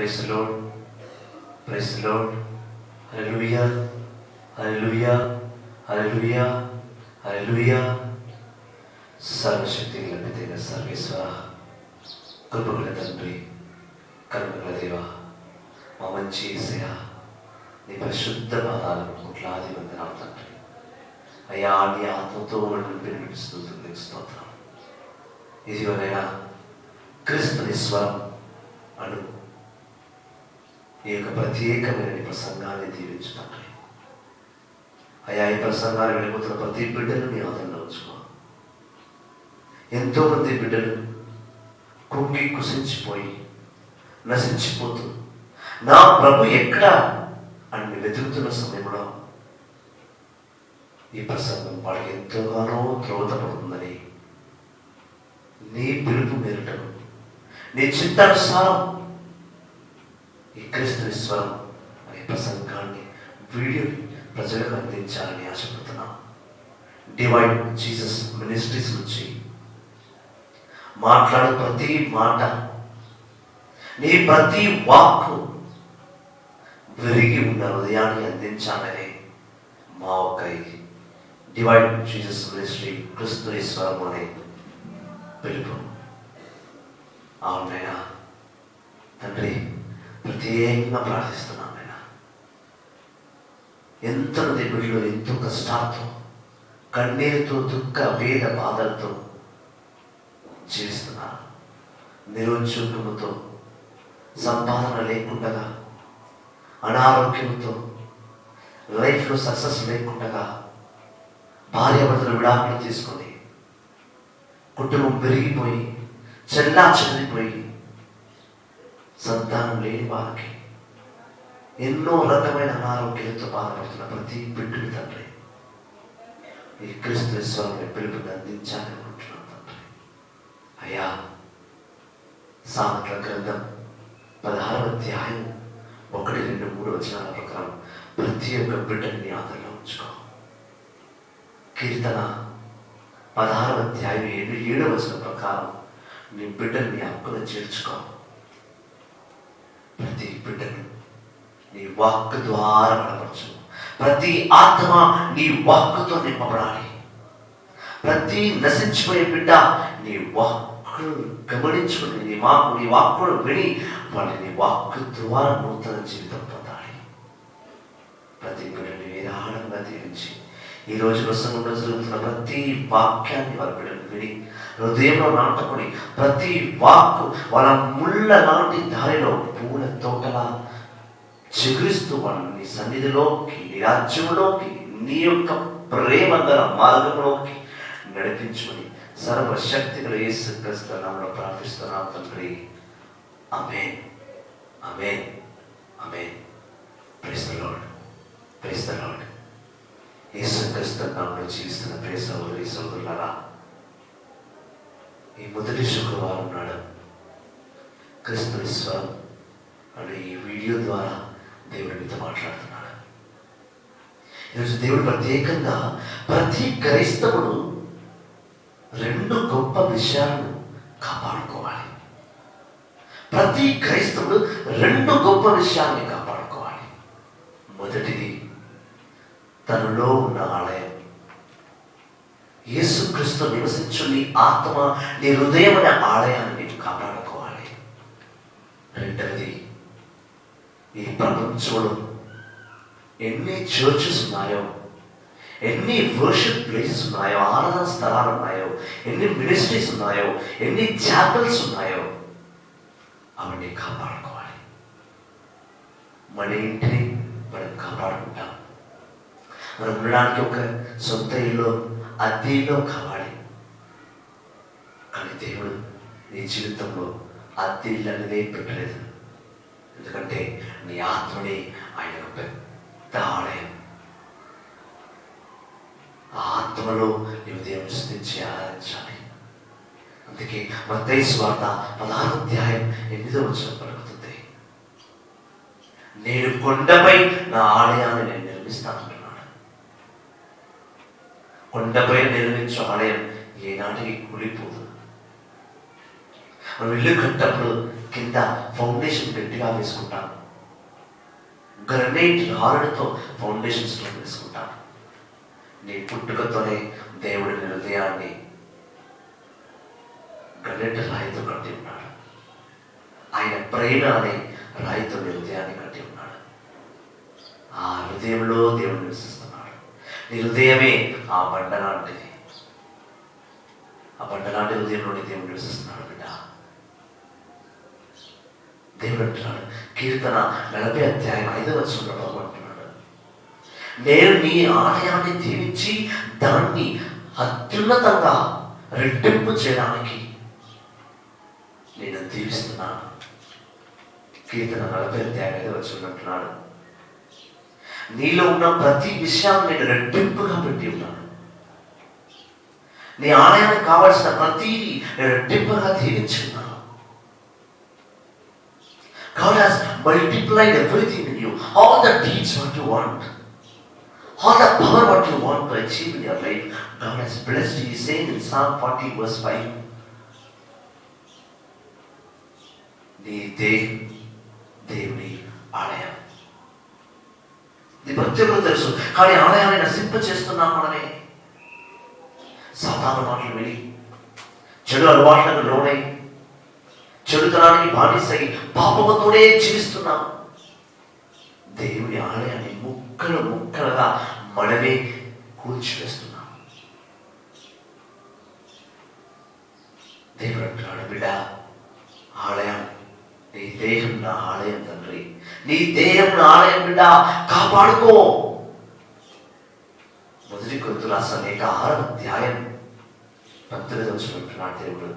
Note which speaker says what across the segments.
Speaker 1: Praise the lord, praise the lord. Hallelujah, hallelujah, hallelujah, hallelujah. సర్వశక్తి గల సర్వేశ్వర, కృపగల తండ్రి, కరుణగల దేవా, మా మంచి యేసయ్యా, నీ పరిశుద్ధ పాదాలకు కోట్లాది వందనాలు తండ్రి. అయ్యా, నీ ఆత్మతో వినిపిస్తుంది స్తోత్రం. ఇదిగోనైనా క్రీస్తుని స్వరం అను ఈ యొక్క ప్రత్యేకమైన ప్రసంగాన్ని దీవించు తండ్రి. అయ్యా, ఈ ప్రసంగాన్ని వెళ్ళిపోతున్న ప్రతి బిడ్డను నీ ఆదరణ ఉంచుకో. ఎంతో మంది బిడ్డలు కుంగి కుసించిపోయి నశించిపోతూ నా ప్రభు ఎక్కడా అని వెతుకుతున్న సమయంలో ఈ ప్రసంగం వాడికి ఎంతోగానో త్రోతపడుతుందని నీ పిలుపు మేరటను, నీ చిత్తానుసారం ఈ క్రీస్తుని స్వరం అనే ప్రసంగాన్ని వీడియోని ప్రజలకు అందించాలని ఆశపడుతున్నాం. డివైన్ జీసస్ మినిస్ట్రీస్ నుంచి మాట్లాడే ప్రతి మాట, నీ ప్రతి వాక్కు విరిగి ఉన్న హృదయాన్ని అందించాలని మా ఒక డివైన్ జీసస్ మినిస్ట్రీ క్రీస్తుని స్వరం అనే పిలుపు. అవునైనా తండ్రి, ప్రత్యేకంగా ప్రార్థిస్తున్నాను నాయనా. ఎంతమంది బిడ్డలు ఎంతో కష్టాలతో, కన్నీరుతో, దుఃఖ వేద బాధలతో జీవిస్తున్నారు. నిరుద్యోగముతో, సంపాదన లేకుండా, అనారోగ్యంతో, లైఫ్లో సక్సెస్ లేకుండా, భార్యాభర్తలు విడాకులు తీసుకొని కుటుంబం పెరిగిపోయి చెల్లా చెల్లిపోయి సంతానం లేని వారికి ఎన్నో రకమైన అనారోగ్యాలతో బాధపడుతున్న ప్రతి బిడ్డలు తండ్రి, ఈ క్రీస్తు స్వరం పిలుపుని అందించాలని అనుకుంటున్నాను తండ్రి. అయ్యా, సామెతల గ్రంథం 16వ అధ్యాయం 1, 2, 3 వచనాల ప్రకారం ప్రతి ఒక్క బిడ్డని ఆదరణ ఉంచుకో. కీర్తన 16వ అధ్యాయం 7వ వచనం ప్రకారం నీ బిడ్డని హక్కును చేర్చుకో. ప్రతి బిడ్డను నీ వాక్కు ద్వారా బలపరచు. ప్రతి ఆత్మ నీ వాక్కుతో నింపబడాలి. ప్రతి నశించిపోయే బిడ్డ నీ వాక్కును గమనించుకుని, నీ వాక్కును విని వాళ్ళు నీ వాక్కు ద్వారా నూతన జీవితం పొందాలి. ప్రతి బిడ్డని నిరాళంగా దీవించి ఈ రోజు ప్రసంగంలో జరుగుతున్న ప్రతి వాక్యాన్ని వాళ్ళ బిడ్డలు విని హృదయంలో నాటుకొని ప్రతి వాక్కు వాళ్ళ ముళ్ళ లాంటి దారిలో పూల తోటలా చిగురిస్తూ వాళ్ళని నీ సన్నిధిలోకి, నీ రాజ్యంలోకి, నీ యొక్క ప్రేమ గల మార్గంలోకి నడిపించుకొని సర్వశక్తి గల యేసుక్రీస్తు నామములో ప్రార్థిస్తున్నాం తండ్రి. ఆమేన్, ఆమేన్, ఆమేన్. Praise the lord, praise the lord. యేసుక్రీస్తు నామములో జీవిస్తున్న ప్రియ సహోదరి సహోదరులారా, ఈ మొదటి శుక్రవారం నాడు క్రీస్తుని స్వరం అనే ఈ వీడియో ద్వారా దేవుడు మీతో మాట్లాడుతున్నాడు. ఈరోజు దేవుడు ప్రత్యేకంగా ప్రతి క్రైస్తవుడు 2 గొప్ప విషయాలను కాపాడుకోవాలి. ప్రతి క్రైస్తవుడు 2 గొప్ప విషయాన్ని కాపాడుకోవాలి. మొదటిది తనలో ఉన్న ఆలయం. యేసుక్రీస్తు నివసించు నీ ఆత్మ, నీ హృదయం అనే ఆలయాన్ని నీవు కాపాడుకోవాలి. రెండవది, ఈ ప్రపంచంలో ఎన్ని చర్చెస్ ఉన్నాయో, ఎన్ని వర్షిప్ ప్లేసెస్ ఉన్నాయో, ఆరాధన స్థలాలు ఉన్నాయో, ఎన్ని మినిస్ట్రీస్ ఉన్నాయో, ఎన్ని చాపెల్స్ ఉన్నాయో అవన్నీ కాపాడుకోవాలి. మన ఇంటిని మనం కాపాడుకుంటాం. మనం ఉండడానికి ఒక సొంత ఇల్లు, అద్దె ఇల్లు కావాలి. కానీ దేవుడు నీ జీవితంలో అద్దె ఇల్లు అనేది పెట్టలేదు. ఎందుకంటే నీ ఆత్మని ఆయన ఒక పెద్ద ఆలయం. ఆ ఆత్మలో నీవు దేవుని స్తుతించి ఆరాధించాలి. అందుకే మత్తయి సువార్త 16వ అధ్యాయం 8వ వచనం పలుకుతుంది, నేను కొండపై నా ఆలయాన్ని నేను నిర్మిస్తాను. కొండపై నిర్మించే ఆలయం ఏనాటికి కూలిపోదు. మనం ఇల్లు కట్టప్పుడు కింద ఫౌండేషన్ గట్టిగా వేసుకుంటాం. గ్రనైట్ రాళ్ళతో ఫౌండేషన్ స్టోన్ వేసుకుంటాం. నీ పుట్టుకతోనే దేవుడి హృదయాన్ని గ్రనైట్ రాయితో కట్టి ఉన్నాడు. ఆయన ప్రేమ అనే రాయితో నీ హృదయాన్ని కట్టి ఉన్నాడు. ఆ హృదయంలో దేవుడు నివసిస్తున్నాడు. నీ హృదయమే ఆ బండ లాంటిది. ఆ బండ లాంటి హృదయంలోని దేవుడు నివసిస్తున్నాడు. బిడ్డ, దేవుడు అంటున్నాడు, కీర్తన 40:5 అంటున్నాడు, నేను నీ ఆలయాన్ని దీవించి దాన్ని అత్యున్నతంగా రెట్టింపు చేయడానికి నేను దీవిస్తున్నాను. కీర్తన 40:5 అంటున్నాడు, నీలో ఉన్న ప్రతి విషయాన్ని నేను రెట్టింపుగా పెట్టి ఉన్నాను. నీ ఆలయానికి కావాల్సిన ప్రతిదీ నేను రెట్టింపుగా దీవించున్నాను. God has multiplied everything in you, all the deeds what you want, all the power what you want to achieve in your life. God has blessed you. He is saying in Psalm 40:5, నీ దేవుని ఆలయం. ఇది ప్రతి ఒక్కరు తెలుసు, కానీ ఆలయాన్ని నశింప చేస్తున్నాం మనమే. సాతాను మాటలు విని, చెడు అలవాట్లకు లోనై, చెడుతనానికి బానిసై పాపముతోనే జీవిస్తున్నాం. దేవుని ఆలయాన్ని ముక్కలు ముక్కలుగా మనమే కూల్చివేస్తున్నాం. దేవుడు అంటున్నాడు, బిడ్డ, ఆలయం నీ దేహం నా ఆలయం తండ్రి, నీ దేహం నా ఆలయం బిడ్డ, కాపాడుకో. 1 కొరింథీయుల రాసిన లేఖ 6:19 అంటున్నాడు దేవుడు,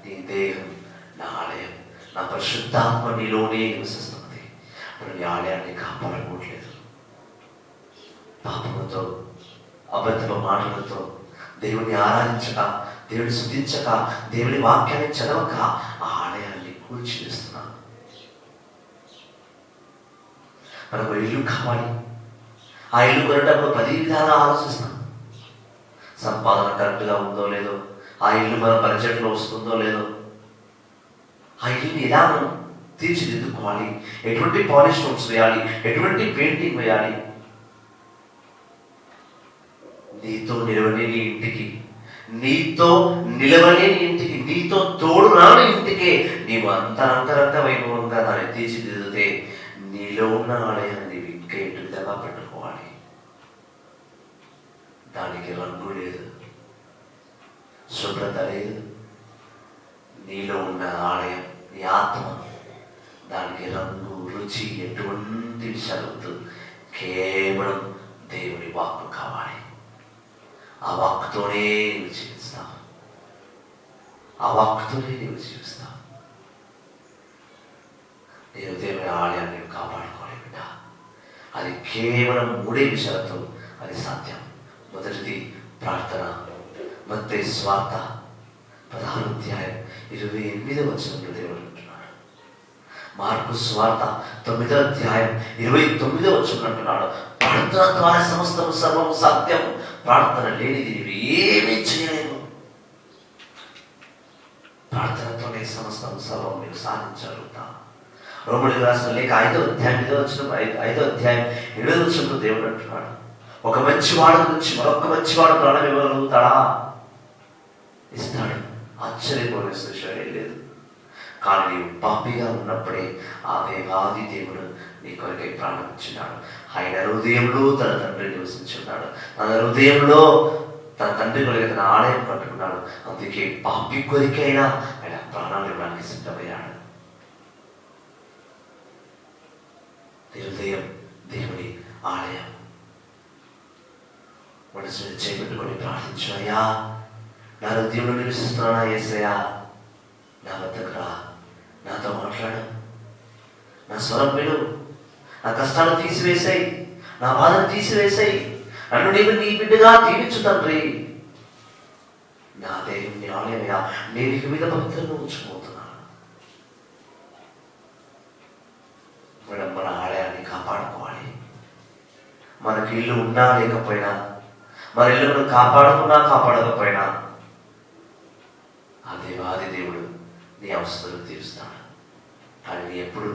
Speaker 1: నీ దేహం నా ఆలయం, నా పరిశుద్ధాత్మ నీలోనే నివసిస్తున్నది. మనం నీ ఆలయాన్ని కాపాడుకోవట్లేదు. పాపముతో, అబద్ధపు మాటలతో దేవుని ఆరాధించక, దేవుని స్తుతించక, దేవుని వాక్యాన్ని చదవక ఆ ఆలయాన్ని కూల్చివేస్తున్నాం. మనకు ఇల్లు కావాలి. ఆ ఇల్లు కొనేటప్పుడు 10 విధాలుగా ఆలోచిస్తాం. సంపాదన కరెక్ట్గా ఉందో లేదో, ఆ ఇల్లు మన బడ్జెట్లో వస్తుందో లేదో, ఆ ఇల్లుని ఎలా మనం తీర్చిదిద్దుకోవాలి, ఎటువంటి పాలిష్ స్టోన్స్ వేయాలి, ఎటువంటి పెయింటింగ్ వేయాలి. నీతో నిలవలేని ఇంటికి, నీతో నిలవలేని ఇంటికి, నీతో తోడు రాని ఇంటికే నీవు అంతరంగ వైభవంగా దాన్ని తీర్చిదిద్దితే నీలో ఉన్న ఆలయాన్ని నీవు ఇంకా ఎటు విధంగా పెట్టుకోవాలి. దానికి రంగు లేదు, శుభ్రత లేదు. నీలో ఉన్న ఆలయం, నీ ఆత్మ, దానికి రంగు, రుచి, ఎటువంటి విషయాలు వద్దు. కేవలం దేవుని వాక్కు కావాలి. ఆ వాక్కుతోనే నీవు జీవిస్తావు. ఆ వాక్కుతోనే నీవు జీవిస్తావు. నేను దేవుని ఆలయాన్ని కాపాడుకోవాలి బిడ్డ. అది కేవలం 3 విషయాలతో అది సాధ్యం. మొదటిది ప్రార్థన. మత్తయి సువార్త 16:28 దేవుడు అంటున్నాడు. మార్కు సువార్త 9:29 అంటున్నాడు, ప్రార్థన ద్వారా సమస్తం సర్వం సాధ్యం. ప్రార్థన లేనిది నీవు ఏమీ చేయలేవు. ప్రార్థనతోనే సమస్తం సర్వం మీరు సాధించగలుగుతా. రోమీయులకు రాసిన లేఖ 5:8 దేవుడు అంటున్నాడు, ఒక మంచివాడు గురించి మరొక మంచివాడు ప్రాణం ఇవ్వగలుగుతాడా? ఇస్తాడు. ఆశ్చర్యపోవలసిన విషయం లేదు. కానీ నీవు పాపిగా ఉన్నప్పుడే ఆ దేవాది దేవుడు నీ కొరకై ప్రాణం ఇచ్చినాడు. ఆయన హృదయంలో తన తండ్రి నివసించున్నాడు. తన హృదయంలో తన తండ్రి కొరకు తన ఆలయం కట్టుకున్నాడు. అందుకే పాపి కొరికైనా ఆయన ప్రాణాలు ఇవ్వడానికి సిద్ధమయ్యాడు. హృదయం దేవుని ఆలయం. మనసుని చేపెట్టుకొని ప్రార్థించు, అయ్యా నా హృదయంలో నివసిస్తున్నానా యేసయ్యా, నా వద్దకు రా, నాతో మాట్లాడు, నా స్వరం విను, నా కష్టాలు తీసివేసాయి, నా బాధను తీసివేసాయి, నన్ను నీవు నీ బిడ్డగా దీవించు తండ్రి. నా దేవుని ఆలయమయ్యా, నేను ఇక మీద పవిత్రంగా ఉంచుకుపోతున్నాను. మనం మన ఆలయాన్ని కాపాడుకోవాలి. మనకి ఇల్లు ఉన్నా లేకపోయినా, మన ఇల్లు మనం కాపాడుకున్నా కాపాడకపోయినా ఆ దేవాది దేవుడు నీ అవసరాలు తీరుస్తాడు. కానీ ఎప్పుడు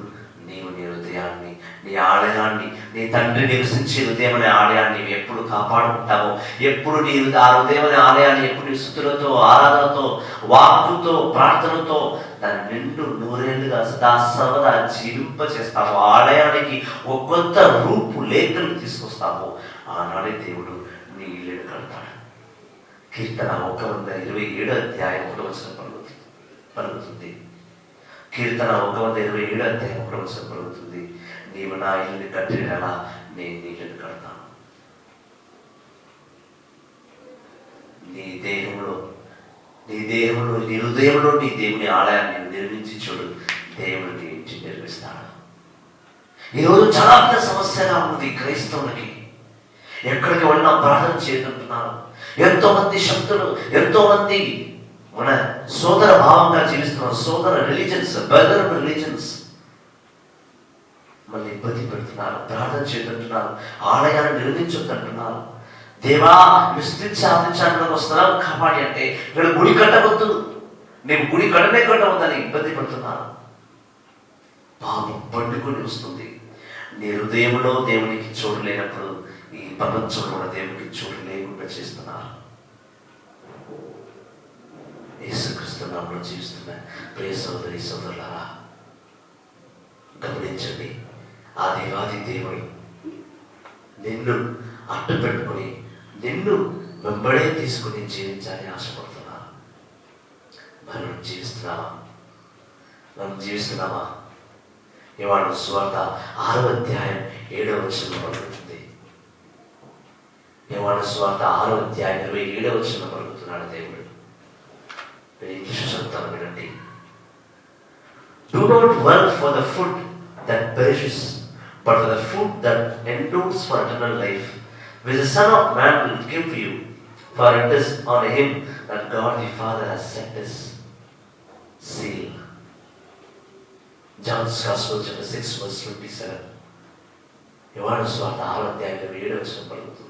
Speaker 1: నీవు నీ హృదయాన్ని, నీ ఆలయాన్ని, నీ తండ్రి నివసించే హృదయం అనే ఆలయాన్ని నీవు ఎప్పుడు కాపాడుకుంటావో, ఎప్పుడు నీ ఆ హృదయం అనే ఆలయాన్ని ఎప్పుడు నీ స్తుతులతో, ఆరాధనతో, వాక్కుతో, ప్రార్థనతో దాన్ని నిండు నూరేళ్లుగా సదా సర్వదా జీవింప చేస్తాము, ఆలయానికి ఒక కొత్త రూపు లేఖలు తీసుకొస్తాము, ఆనాడే దేవుడు నీ ఇల్లుని కడతాడు. కీర్తన 127 అధ్యాయం 1 వచనం పలుకుతుంది. కీర్తన 127 అధ్యాయం 1 వచనం పలుకుతుంది, నీవు నా ఇల్లుని కట్టినలా నేను నీ ఇల్లుని కడతాను. నీ దేహంలో నీ హృదయంలో నీ దేవుని ఆలయాన్ని నిర్మించి చూడు, దేవుడు నీ ఇంటిని నిర్మిస్తాడు. ఈరోజు చాలా పెద్ద సమస్యగా ఉంది క్రైస్తవులకి. ఎక్కడికి వెళ్ళినా ప్రార్థన చేయకుంటున్నారు. ఎంతో మంది శక్తులు, ఎంతో మంది మన సోదర భావంగా జీవిస్తున్నారు. సోదర రిలీజన్స్, బ్రదర్ రిలీజన్స్ మళ్ళీ ఇబ్బంది పెడుతున్నారు. ప్రార్థన చేస్తుంటున్నారు, ఆలయాన్ని నిర్మించొద్దంటున్నారు. దేవా విస్తరించి ఆదించడానికి వస్తున్నావు కాపాడి అంటే ఇక్కడ గుడి కట్టవద్దు, నేను గుడి కట్టవద్దని ఇబ్బంది పడుతున్నాను. పాపం పండుకొని వస్తుంది. నీ హృదయంలో దేవునికి చోటు లేనప్పుడు ఈ ప్రపంచంలో కూడా దేవునికి చోటు లేకుండా చేస్తున్నారు. యేసుక్రీస్తు నామములో జీవిస్తున్న ప్రియ సోదరి సోదరులారా, గమనించండి, ఆ దేవాది దేవుడు నిన్ను అడ్డు పెట్టుకుని నిన్ను వెంబడే తీసుకుని జీవించాలని ఆశపడుతున్నారు. మనం జీవిస్తున్నామా? యోహాను సువార్త 6వ అధ్యాయం 7వ వచనం పలుకుతుంది. యోహాను సువార్త 6వ అధ్యాయం 27వ వచనం పలుకుతున్నాడు దేవుడు. చదువుతాను వినండి. Do not work for the food that perishes, but for the food that endures for eternal life, which the Son of Man will give you, for it is on him that God the Father has set his seal. John's Gospel chapter 6 verse 27. యోహాను సువార్త 6వ అధ్యాయం 27వ వచనం పలుకుతుంది.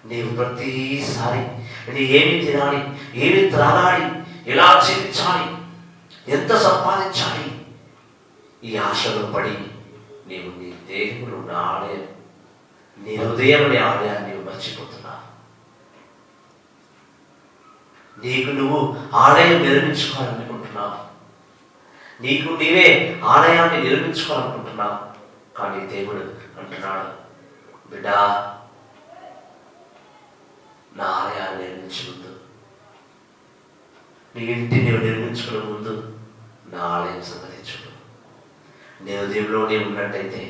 Speaker 1: నీవు ప్రతిసారి ఏమి తినాలి, ఏమి త్రాగాలి, ఎలా జీవించాలి, ఎంత సంపాదించాలి, ఈ ఆశలో పడి నీవు నీ దేహంలో ఉన్న ఆలయం, నీ హృదయం అనే ఆలయాన్ని నీవు మర్చిపోతున్నావు. నీకు నువ్వు ఆలయం నిర్మించుకోవాలనుకుంటున్నావు, నీకు నీవే ఆలయాన్ని నిర్మించుకోవాలనుకుంటున్నావు. కానీ దేవుడు అంటున్నాడు, బిడ్డా, నా ఆలయాన్ని నిర్మించే ముందు, నీ ఇంటిని నీవు నిర్మించుకునే ముందు నా ఆలయం సంగతించుడు. నీ హృదయంలో నీవు ఉన్నట్టయితే,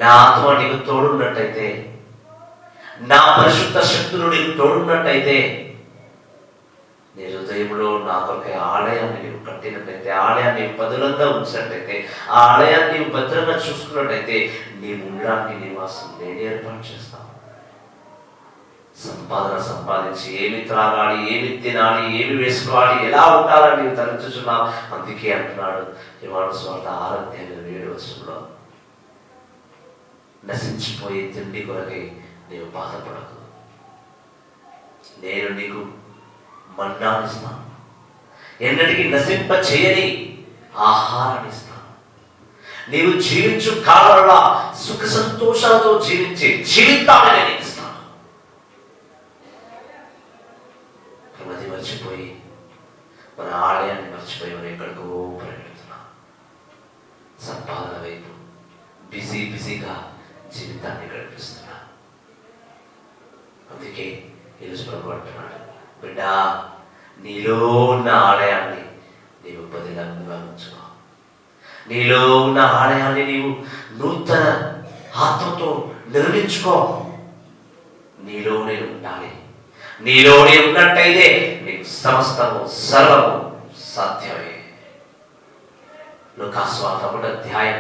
Speaker 1: నా ఆత్మ నీకు తోడున్నట్టయితే, నా పరిశుద్ధ శక్తులు నీకు తోడున్నట్టయితే, నీ హృదయంలో నా కొరకై ఆలయాన్ని నీవు కట్టినట్టయితే, ఆలయాన్ని పదులంగా ఉంచినట్టయితే, ఆ ఆలయాన్ని నీవు భద్రంగా చూసుకున్నట్టయితే, నీవు ఉండడానికి నివాసం నేను ఏర్పాటు చేస్తాను. సంపాదించి ఏమి త్రాగాలి, ఏమి తినాలి, ఏమి వేసుకోవాలి, ఎలా ఉండాలని నీవు తలంచుచున్నావు. అందుకే అంటున్నాడు యోహాను సువార్త 6వ అధ్యాయం 7వ వచనంలో, నశించిపోయే తిండి కొరకై నీవు బాధపడకు, నేను నీకు మన్నాను ఇస్తాను, ఎన్నటికీ నశింప చేయని ఆహారాన్ని ఇస్తాను. నీవు జీవించు కాలంలో సుఖ సంతోషాలతో జీవించే జీవితాన్ని నేను ఇస్తాను. అది మర్చిపోయి, మన ఆలయాన్ని మర్చిపోయి మనం ఎక్కడికో పరిగెడుతున్నాం. సంపాదన వైపు బిజీగా జీవితాన్ని గడిపిస్తున్నా. అందుకే ఈరోజు ప్రభు అంటున్నాడు, బిడ్డా, నీలో ఉన్న ఆలయాన్ని నీవు పదిలంగా ఉంచుకో. నీలో ఉన్న ఆలయాన్ని నీవు నూతన ఆత్మతో నిర్మించుకో. నీలోనే ఉండాలి. నీలోనే ఉన్నట్టయితే నీకు సమస్తము సర్వము సాధ్యమే. లూకా సువార్త 1వ అధ్యాయం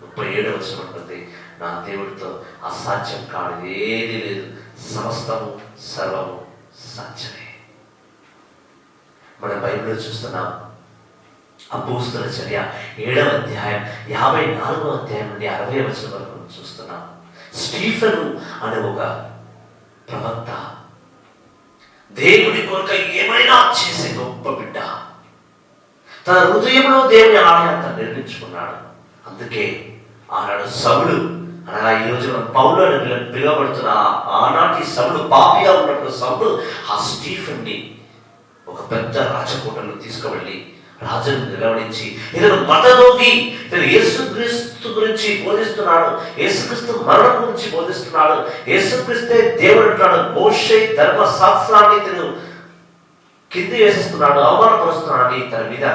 Speaker 1: 37వ వచనం ఉంటుంది, నా దేవుడితో అసాధ్యం కాదు ఏది లేదు, సమస్తము సర్వము సాధ్యమే. మనం బైబిల్లో చూస్తున్నాం, అపోస్తలుల చర్య 7వ అధ్యాయం 54వ అధ్యాయం నుండి 60వ వచనం వరకు చూస్తున్నాం. స్టీఫెను అనే ఒక ప్రవక్త, దేవుడి కొరకు ఏమైనా చేసే గొప్ప బిడ్డ, తన హృదయంలో దేవుని ఆలయాన్ని నిర్మించుకున్నాడు. అందుకే ఆనాడు సౌలు అనగా ఈ రోజు పౌలు అని పిలువబడుతున్న ఆనాటి సౌలు, పాపిగా ఉన్నప్పుడు సౌలు ఆ స్టీఫెన్ని ఒక పెద్ద రాజకోటలో తీసుకువెళ్ళి రాజును నిలవడించి, ఇతను మతదోగి, ఇతను యేసుక్రీస్తు గురించి బోధిస్తున్నాడు, యేసుక్రీస్తు మరణం గురించి బోధిస్తున్నాడు, యేసుక్రీస్తే దేవుడు అంటున్నాడు, మోషే ధర్మశాస్త్రాన్ని ఇతను కింది వేసేస్తున్నాడు, అవమానపరుస్తున్నాడు అని తన మీద,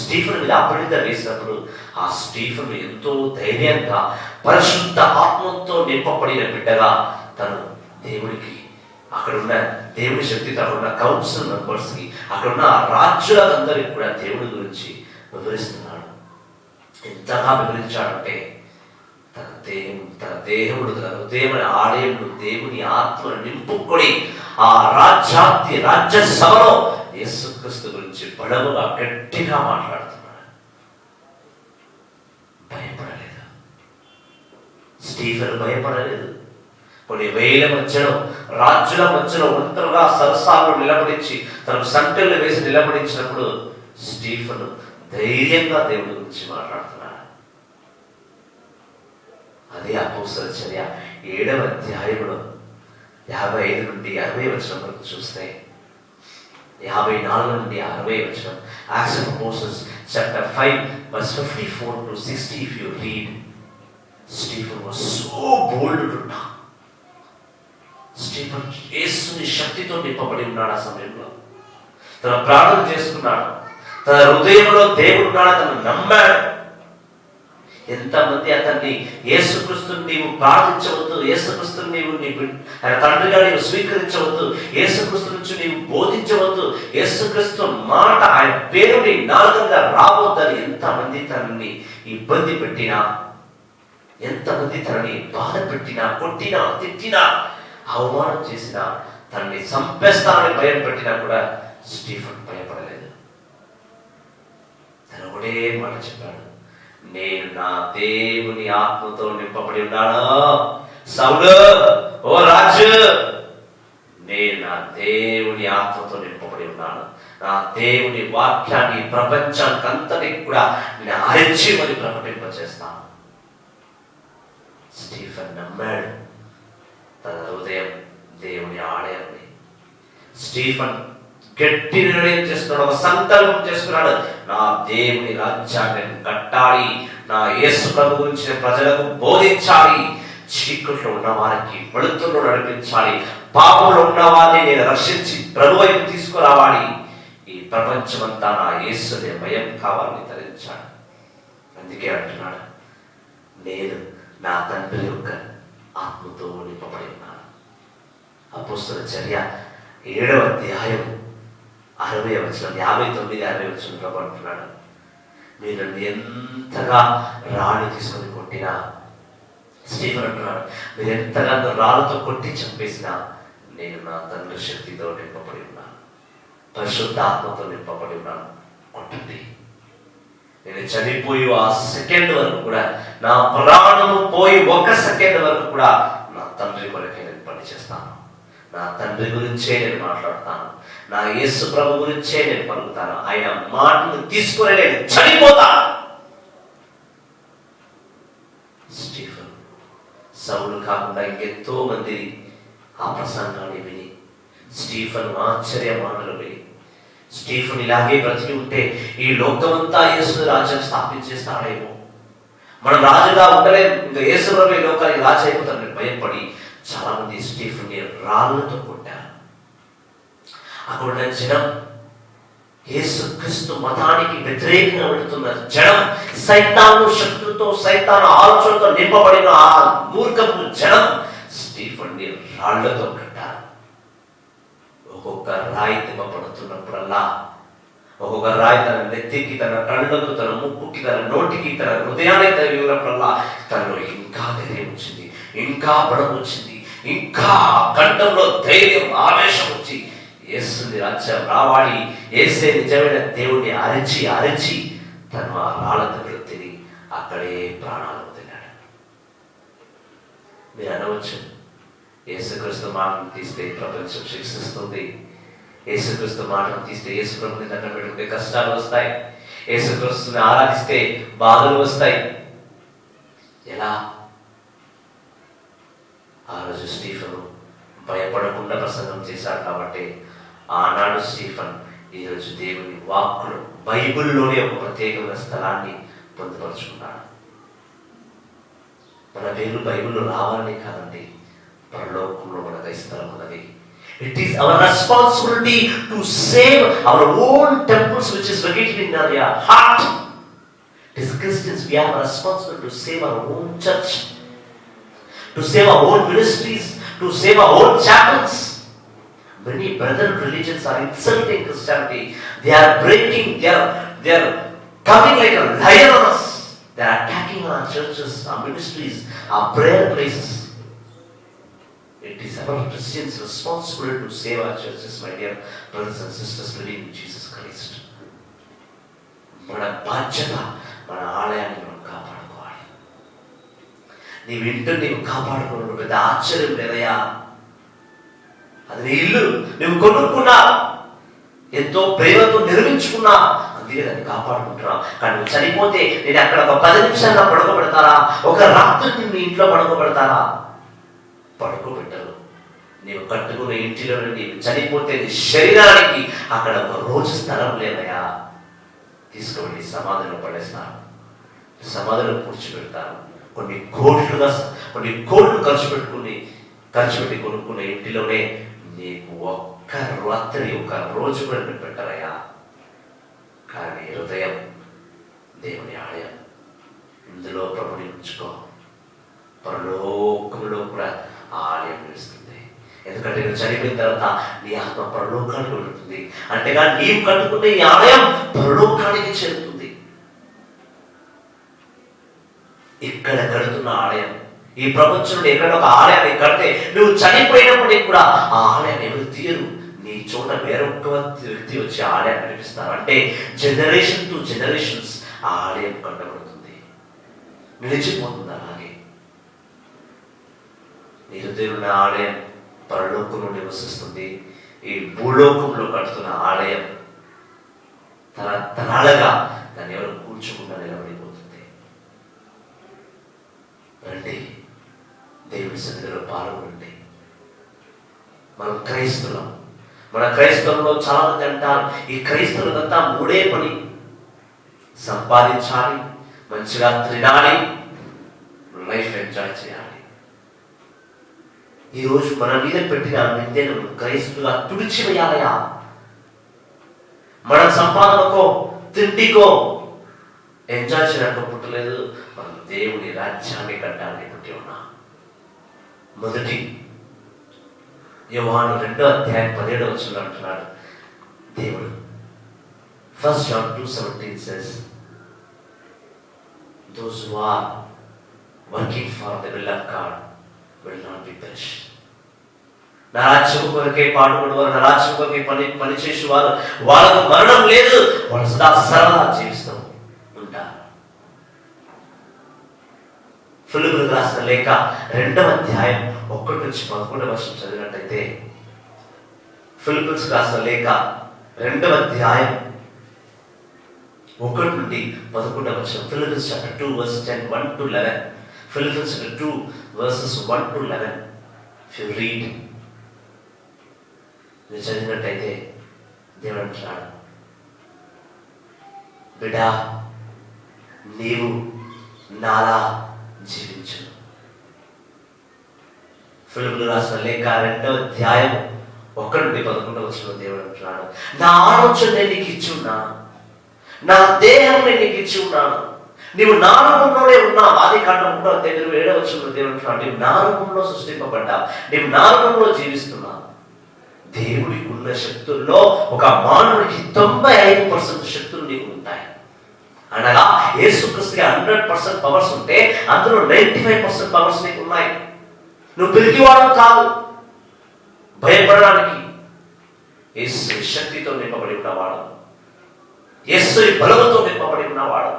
Speaker 1: స్టీఫెన్ మీద అపనింద వేసినప్పుడు ఆ స్టీఫెన్ ఎంతో ధైర్యంగా పరిశుద్ధ ఆత్మతో నింపబడిన బిడ్డగా తను దేవునికి, అక్కడున్న దేవుని శక్తితో, అక్కడున్న కౌన్సిల్ మెంబర్స్కి, అక్కడున్న రాజ్యులందరికీ కూడా దేవుడి గురించి వివరిస్తున్నాడు. ఎంతగా వివరించాడంటే తన దేవుడు తన హృదయం ఆలయంలో దేవుని ఆత్మను నింపుకొని ఆ రాజ్యసభలో యేసుక్రీస్తు గురించి బలముగా గట్టిగా మాట్లాడుతున్నాడు. భయపడలేదు స్టీఫెన్, భయపడలేదు. కొన్ని వేల మధ్యలో, రాజుల మధ్యలో ఒంటరిగా సరసాలను నిలబడించి తనకు సంఖ్యలు వేసి నిలబడించినప్పుడు స్టీఫెన్ ధైర్యంగా దేవుడి గురించి మాట్లాడుతున్నాడు. అదే అపోస్తల చర్య 7వ అధ్యాయంలో 55 నుండి 60 వచనం వరకు చూస్తే, 54 నుండి 60 వచనం, Acts of Apostles chapter 5 verse 54 to 60, if you read, Stephen was so bold to talk. Stephen యేసుని శక్తితో నింపబడి ఉన్నాడు. ఆ సమయంలో తన ప్రార్థన చేసుకున్నాడు, తన హృదయంలో దేవుడు ఉన్నాడు, తను నమ్మాడు. ఎంతమంది అతన్ని యేసుక్రీస్తుని నీవు ప్రార్థించవద్దు, యేసుక్రీస్తుని నీవు ఆయన తండ్రిగా నీవు స్వీకరించవద్దు, యేసుక్రీస్తు నుంచి నీవు బోధించవద్దు, యేసుక్రీస్తు మాట ఆయన పేరు నీ నాలుగంగా రావద్దని ఎంతమంది తనని ఇబ్బంది పెట్టినా, ఎంతమంది తనని బాధ పెట్టినా, కొట్టినా, తిట్టినా, అవమానం చేసినా, తనని చంపేస్తానని భయం పెట్టినా కూడా స్టీఫెన్ భయపడలేదు. తను ఒకటే మాట చెప్పాడు, నేను నా దేవుని ఆత్మతో నింపబడి ఉన్నాను. సౌలు, ఓ రాజు, నేను నా దేవుని ఆత్మతో నింపబడి ఉన్నాను. నా దేవుని వాక్యాన్ని ప్రపంచానికి అంతటికి కూడా నేను అరిచి మరి ప్రకటింపచేస్తాను. స్టీఫెన్ నమ్మాడు తన హృదయం దేవుని ఆలయాన్ని. స్టీఫెన్ గట్టి నిర్ణయం చేసుకున్నాడు, ఒక సంకల్పం చేసుకున్నాడు, నా దేవుని రాజ్యాన్ని కట్టాలి, నా యేసు ప్రభు గురించి ప్రజలకు బోధించాలి, చీకట్లో ఉన్న వారికి వెలుతురులో నడిపించాలి, పాపంలో ఉన్న వారిని నేను రక్షించి ప్రభు వైపు తీసుకురావాలి, ఈ ప్రపంచమంతా నా యేసునే భయం కావాలని తరించాడు. అందుకే అంటున్నాడు, నేను నా తండ్రి యొక్క ఆత్మతో నింపబడి ఉన్నాను. అపోస్తల చర్య 7వ అధ్యాయం 60వ వచనం, 59, 60 వచనంలో అంటున్నాడు, మీరు నన్ను ఎంతగా రాళ్ళు తీసుకొని కొట్టినా, స్టీఫెన్ అంటున్నాడు, మీరు ఎంతగా రాళ్ళతో కొట్టి చంపేసినా నేను నా తండ్రి శక్తితో నింపబడి ఉన్నాను, పరిశుద్ధ ఆత్మతో నింపబడి ఉన్నాను, కొట్టండి. నేను చనిపోయి ఆ సెకండ్ వరకు కూడా, నా ప్రాణము పోయి 1 సెకండ్ వరకు కూడా నా తండ్రి కొరకే నేను పని చేస్తాను, నా తండ్రి గురించే నేను మాట్లాడతాను, నా యేసు ప్రభు గురించే నేను పలుకుతాను, ఆయన మాటను తీసుకుని నేను చనిపోతాను. స్టీఫెన్, సౌలు కాకుండా ఇంకెంతో మంది ఆ ప్రసంగాన్ని విని, స్టీఫెన్ ఆశ్చర్య మాటలు విని, స్టీఫెన్ ఇలాగే బ్రతికి ఉంటే ఈ లోకమంతా యేసు రాజ్యం స్థాపించేస్తాడేమో, మనం రాజుగా ఉండలేము, ఇంకా యేసు ప్రభు ఈ లోకానికి రాజు అయిపోతాడని భయపడి చాలా మంది స్టీఫెన్ని రాళ్ళతో కొట్టారు. అక్కడ జనం, యేసుక్రీస్తు మతానికి వ్యతిరేకంగా వెళుతున్న జనం, సైతాను శక్తులతో, సైతాను ఆలోచనతో నింపబడిన ఆ మూర్ఖపు జనం స్టీఫెన్ని రాళ్లతో కట్టారు. ఒక్కొక్క రాయి తిప్పబడుతున్నప్పుడల్లా, ఒక్కొక్క రాయి తన నెత్తికి, తన కళ్ళకు, తన ముక్కుకి, తన నోటికి, తన హృదయానికి తగిలినప్పుడల్లా తనలో ఇంకా ధైర్యం వచ్చింది, ఇంకా బలం వచ్చింది, ఇంకా కంఠంలో ధైర్యం, ఆవేశం వచ్చి యేసుని రాజ్యం రావాలి, యేసే నిజమైన దేవుడిని అరిచి అరిచి తను ఆ రాళ్ళ దగ్గర తిని అక్కడే ప్రాణాలు వదిలాడు. మీరు అనవచ్చు, యేసుక్రీస్తు మాటను తీస్తే ప్రపంచం శిక్షిస్తుంది, యేసుక్రీస్తు మాటను తీస్తే యేసు ప్రభుని దండం పెట్టుకుంటే కష్టాలు వస్తాయి, యేసుక్రీస్తుని ఆరాధిస్తే బాధలు వస్తాయి. ఎలా? ఆ రోజు స్టీఫెను భయపడకుండా ప్రసంగం చేశాడు కాబట్టి ఆనాడు స్టీఫెన్ ఈరోజు దేవుని వాక్కులు బైబిల్లోనే ఒక ప్రత్యేకమైన స్థలాన్ని పొందుపరుచుకున్నాడు. మన పేర్లు బైబిల్లో రావాలని కాదండి, పరలోకంలో మనకు స్థలం ఉన్నది. It is our responsibility to save our own temples which is located in our heart. As Christians, we have a responsibility to save our own church, to save our own ministries, to save our own chapels. Many brethren religions are insulting Christianity. They are breaking, they are coming like a lion on us. They are attacking our churches, our ministries, our prayer places. It is our Christians' responsibility to save our churches, my dear brothers and sisters living in Jesus Christ. మన బాధ్యత మన ఆలయాన్ని మనం కాపాడుకోవాలి. నీవు ఇంటిని నీవు కాపాడుకోవడం పెద్ద ఆశ్చర్యం లేదయ్యా. అది నీ ఇల్లు, నువ్వు కొనుక్కున్నా, ఎంతో ప్రేమతో నిర్మించుకున్నా, అందుకే దాన్ని కాపాడుకుంటున్నావు. కానీ నువ్వు చనిపోతే నేను అక్కడ ఒక 10 నిమిషాల్లో పడుకోబెడతారా? ఒక రాత్రి నీ ఇంట్లో పడుకోబెడతారా? పడుకోబెట్టరు. నీవు కట్టుకున్న ఇంటిలో నీవు చనిపోతే నీ శరీరానికి అక్కడ ఒక రోజు స్థలం లేదయా. తీసుకువెళ్ళి సమాధిలో పడేస్తాను, సమాధిలో పూడ్చిపెడతాను. కొన్ని కోట్లు ఖర్చు పెట్టి కొనుక్కున్న ఇంటిలోనే నీకు ఒక్క రాత్రి ఒక రోజు కూడా పెట్టరయ్యా. కానీ హృదయం దేవుని ఆలయం, ఇందులో ప్రభుని ఉంచుకో. పరలోకంలో కూడా ఆ ఆలయం నిలుస్తుంది. ఎందుకంటే నువ్వు చనిపోయిన తర్వాత నీ ఆత్మ పరలోకానికి వెళుతుంది. అంతేగా నీవు కట్టుకునే ఈ ఆలయం పరలోకానికి చేరుతుంది. ఇక్కడ కడుతున్న ఆలయం, ఈ ప్రపంచంలో ఎక్కడ ఒక ఆలయాన్ని కడితే నువ్వు చనిపోయినప్పటికీ కూడా ఆ ఆలయాన్ని ఎవరు తీయరు. నీ చోట వేరొక వ్యక్తి వచ్చి ఆలయాన్ని నడిపిస్తారు. అంటే జనరేషన్ టు జనరేషన్స్ ఆ ఆలయం కట్టబడుతుంది, నిలిచిపోతుంది. అలాగే నీ హృదయంలో ఆలయం పరలోకంలో నివసిస్తుంది. ఈ భూలోకంలో కడుతున్న ఆలయం తరాలుగా దాన్ని ఎవరు కూర్చోకుండా నిలబడిపోతుంది. రండి, దేవుడి సన్నిధిలో పాల్గొనండి. మనం క్రైస్తవులం. మన క్రైస్తవంలో చాలా మంది అంటారు, ఈ క్రైస్తవులంతా 3 పని: సంపాదించాలి, మంచిగా తినాలి, లైఫ్ ఎంజాయ్ చేయాలి. ఈరోజు మన మీద పెట్టిన నిందను క్రైస్తవుగా తుడిచివేయాలయా. మన సంపాదనకో తిండికో ఎంజాయ్ చేయడానికి పుట్టలేదు, మనం దేవుని రాజ్యాన్ని కట్టాలని పుట్టి ఉన్నా. మొదటి యోహాను 2:17 అంటున్నాడు దేవుడు. 1 John 2:17 says, those who are working for the will of God will not be perished. నా రాజ్యం కొరకే పాటుపడేవారు, నా రాజ్యం కొరకే పని చేసేవారు, వాళ్ళకు మరణం లేదు, వాళ్ళు సదా సరళంగా జీవిస్తూ ఉంటారు. ఫిలిప్పీయులకు రాసిన లేఖ 2:1-11 చదివినట్టయితే, ఫిలిప్పీయులకు రాసిన లేఖ 2:1-11. Philippians chapter 2 verse 10, 1-11. Philippians chapter 2 verses 1-11. If you read, మీరు చదివినట్టయితే దేవుడు అంటున్నాడు, బిడ్డా నీవు నాలా జీవించు. ఫిలిప్పీయులకు రాసిన లేఖ 2:1-11 దేవుడు అంటున్నాడు, నా ఆలోచన నీకు ఇచ్చి ఉన్నాను, నా దేహం నీకు ఇచ్చి ఉన్నాను. నీవు నా రూపంలోనే ఉన్నావు. ఆదికాండం 3:7 దేవుడు అంటున్నాడు, నీవు నా రూపంలో సృష్టింపబడ్డావు, నీవు నా రూపంలో జీవిస్తున్నావు. దేవుడికి ఉన్న శక్తుల్లో ఒక మానవుడికి 95% శక్తులు నీకు ఉంటాయి. అనగా యేసుక్రీస్తుకి 100% పవర్స్ ఉంటే అందులో 95% పవర్స్ నీకు ఉన్నాయి. నువ్వు పిరికివాడు కాదు భయపడడానికి. యేసు శక్తితో నింపబడి ఉన్నవాడు, యేసు బలముతో నింపబడి ఉన్నవాడు.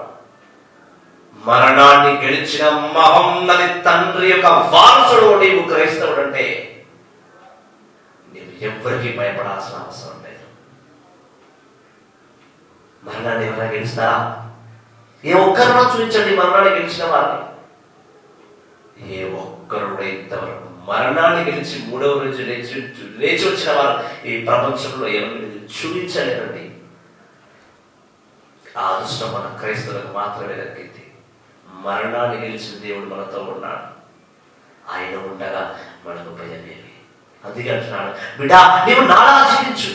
Speaker 1: మరణాన్ని గెలిచిన మహోన్నత తండ్రి యొక్క వారసుడు నీవు క్రైస్తవుడు అంటే నీవు ఎవరికి భయపడాల్సిన అవసరం లేదు. మరణాన్ని ఎవరైనా గెలుస్తారా? ఏ ఒక్కరినో చూపించండి మరణాన్ని గెలిచిన వారిని. ఏ ఒక్కరు ఇంతవరకు మరణాన్ని గెలిచి మూడవ రోజు లేచి వచ్చిన వారు ఈ ప్రపంచంలో ఎవరిని చూపించలేదండి. ఆ అదృష్టం మన క్రైస్తవులకు మాత్రమే దక్కింది. మరణాన్ని గెలిచిన దేవుడు మనతో ఉన్నాడు. ఆయన ఉండగా మనకు భయమేమి. అందుకే అంటున్నాడు, బిడ్డా నీవు నాలా జీవించు.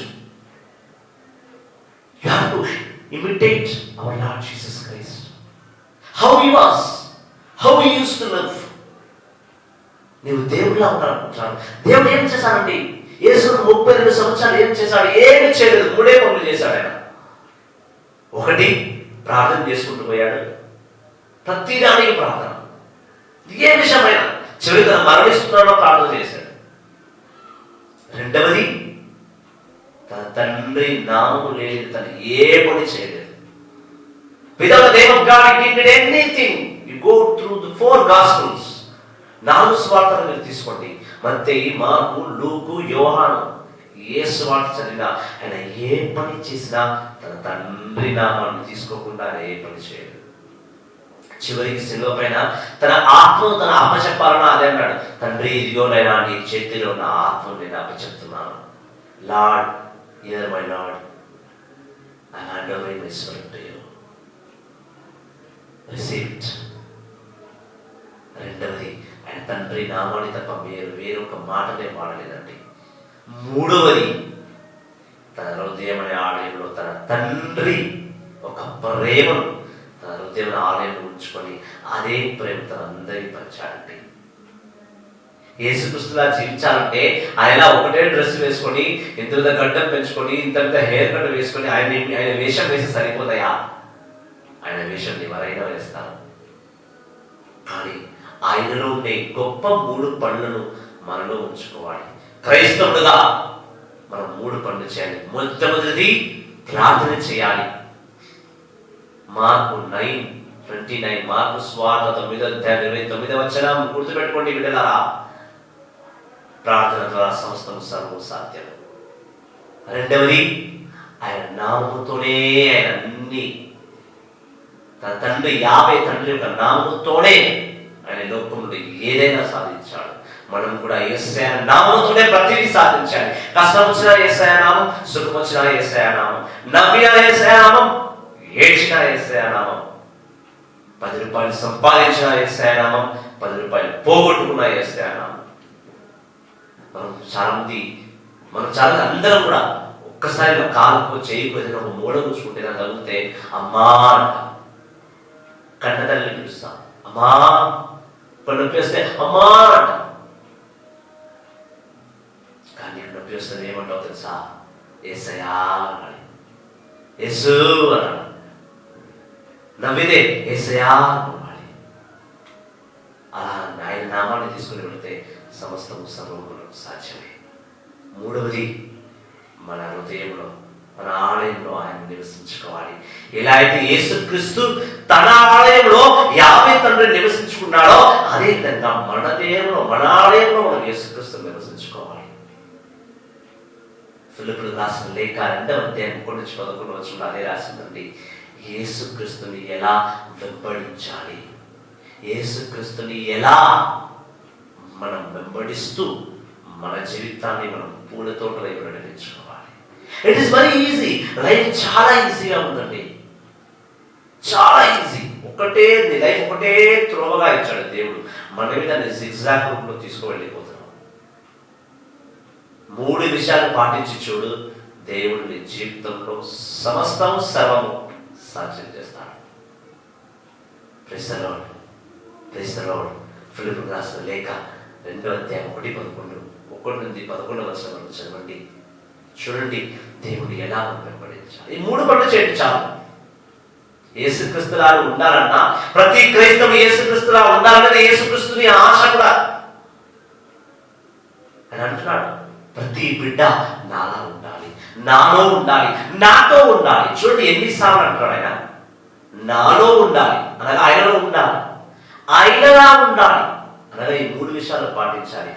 Speaker 1: You have to imitate our Lord Jesus Christ. How he was, how he used to live. నీవు దేవుడిలా ఉండాలనుకుంటున్నాను. దేవుడు ఏం చేశాడండి? యేసుడు 32 సంవత్సరాలు ఏం చేశాడు? ఏమి చేయలేదు. 3 పనులు చేశాడు ఆయన. ఒకటి, ప్రార్థన చేసుకుంటూ పోయాడు. ప్రతిదానికి ప్రార్థన. ఏ విషయమైనా చివరి తన మరణిస్తున్నాడో ప్రార్థన చేశాడు. రెండవది, తన తండ్రి నామము లేని తను ఏ పని చేయలేదు. Without the name of God, he did anything. You go through the 4 Gospels. 4 సువార్తలు మీరు తీసుకోండి. మత్తయి, మార్కు, లూకు, యోహాను. ఏ సువార్త చదివినా ఆయన ఏ పని చేసినా తన తండ్రి నామాన్ని తీసుకోకుండా ఆయన ఏ పని చేయలేదు. చివరికి శిలువ పైన తన ఆత్మను తన అప్పచెప్పాలని అదే అన్నాడు. తండ్రి ఇదిగోనైనా నీ చేతిలో నా ఆత్మను నేను అప్పచెప్తున్నాను. Lord, hear my lord, I hand over my spirit to you. Receive it. రెండవది, ఆయన తండ్రి నామాన్ని తప్ప వేరొక మాటనే వాడలేదండి. మూడవది, తన హృదయం అనే ఆలయంలో తన తండ్రి ఒక ప్రేమను తన హృదయం ఆలయంలో ఉంచుకొని అదే ప్రేమ తన అందరికీ పంచాడండి. యేసుక్రీస్తులా జీవించాలంటే ఆయన ఒకటే డ్రెస్ వేసుకొని ఇంత గడ్డం పెంచుకొని ఇంత హెయిర్ కట్ వేసుకొని ఆయన వేషం వేసి సరిపోతాయా? ఆయన వేషం ఎవరైనా వేస్తారు. కానీ ఆయనలో ఉండే గొప్ప 3 పనులను మనలో ఉంచుకోవాలి. క్రైస్తవుడుగా మనం 3 పనులు చేయాలి. మొట్టమొదటిది ప్రార్థన చేయాలి. మార్కు 9:29, మార్కు సువార్త 9:29 గుర్తుపెట్టుకోండి బిడ్డలారా. ప్రార్థన ద్వారా సమస్తము సర్వము సాధ్యం. రెండవది, ఆయన నామముతోనే ఆయన అన్ని తన తండ్రి 50 తండ్రి యొక్క నామముతోనే ఆయన లోకంలో ఏదైనా సాధించాడు. మనం కూడా యేసయ్య నామముతోనే ప్రతిదీ సాధించాలి. కష్టం వచ్చినా యేసయ్య నామం, సుఖం వచ్చినా యేసయ్య నామం, నవ్వినా యేసయ్య నామం, ఏడ్చినా యేసయ్య నామం, 10 రూపాయలు సంపాదించిన యేసయ్య నామం, 10 రూపాయలు పోగొట్టుకున్న యేసయ్య నామం. మనం చాలా అందరం కూడా ఒక్కసారి కాలుకో చేయకు ఏదైనా ఒక మూడ కూర్చుకుంటే నాకు తగిలితే అమ్మా అంట. కన్న తల్లిని పిలుస్తాం, అమ్మా. ఇప్పుడు నొప్పి వస్తే అమ్మా అంట. కానీ నీకు నొప్పి వస్తుంది ఏమంటావు తెలుసా? యేసయ్యా అనాలి, యేసు అనాలి. నవ్విదే యేసయ్యా అనాలి. అలా ఆయన నామాన్ని తీసుకుని వెళితే సమస్తము సర్వము సాధ్యమే. మూడవది, మన హృదయంలో మన ఆలయంలో ఆయన నివసించుకోవాలి. ఎలా అయితే యేసుక్రీస్తు తన ఆలయంలో 50 తండ్రి నివసించుకున్నాడో అదే విధంగా మన దేహంలో మన ఆలయంలో మనం యేసుక్రీస్తు నివసించుకోవాలి. ఫిలిప్పీయులకు రాసిన లేఖ 2వ అధ్యాయం 1-11 అదే రాసిందండి. యేసుక్రీస్తుని ఎలా వెంబడించాలి, యేసుక్రీస్తుని ఎలా మనం వెంబడిస్తూ మన జీవితాన్ని మనం పూల తోటలో నడిపించుకోవాలి. It is very easy. Life చాలా ఈజీగా ఉందండి, చాలా ఈజీ. లైఫ్ ఒకటే త్రోవగా ఇచ్చాడు దేవుడు. మనమే దాన్ని జిగ్జాగ్ రూపంలో తీసుకువెళ్ళిపోతున్నాం. 3 విషయాలు పాటించి చూడు, దేవుడు నీ జీవితంలో సమస్తం సర్వము సాధ్యం చేస్తాడు. Praise the lord, praise the lord. ఫిలిప్పీయులకు రాసిన లేఖ 2వ అధ్యాయం 1-11 వరకు చదవండి. చూడండి దేవుడు ఎలా వెంబడించాలి. ఈ 3 పనులు చేయండి చాలు. యేసుక్రీస్తులా ఉండాలన్నా, ప్రతి క్రైస్తవుడు యేసుక్రీస్తులా ఉండాలన్నది యేసుక్రీస్తుని ఆశ కూడా. అని అంటున్నాడు, ప్రతి బిడ్డ నాలా ఉండాలి, నాలో ఉండాలి, నాతో ఉండాలి. చూడండి ఎన్నిసార్లు అంటున్నాడు ఆయన. నాలో ఉండాలి అనగా ఆయనలో ఉండాలి, ఆయనలా ఉండాలి అనగా ఈ 3 విషయాలు పాటించాలి.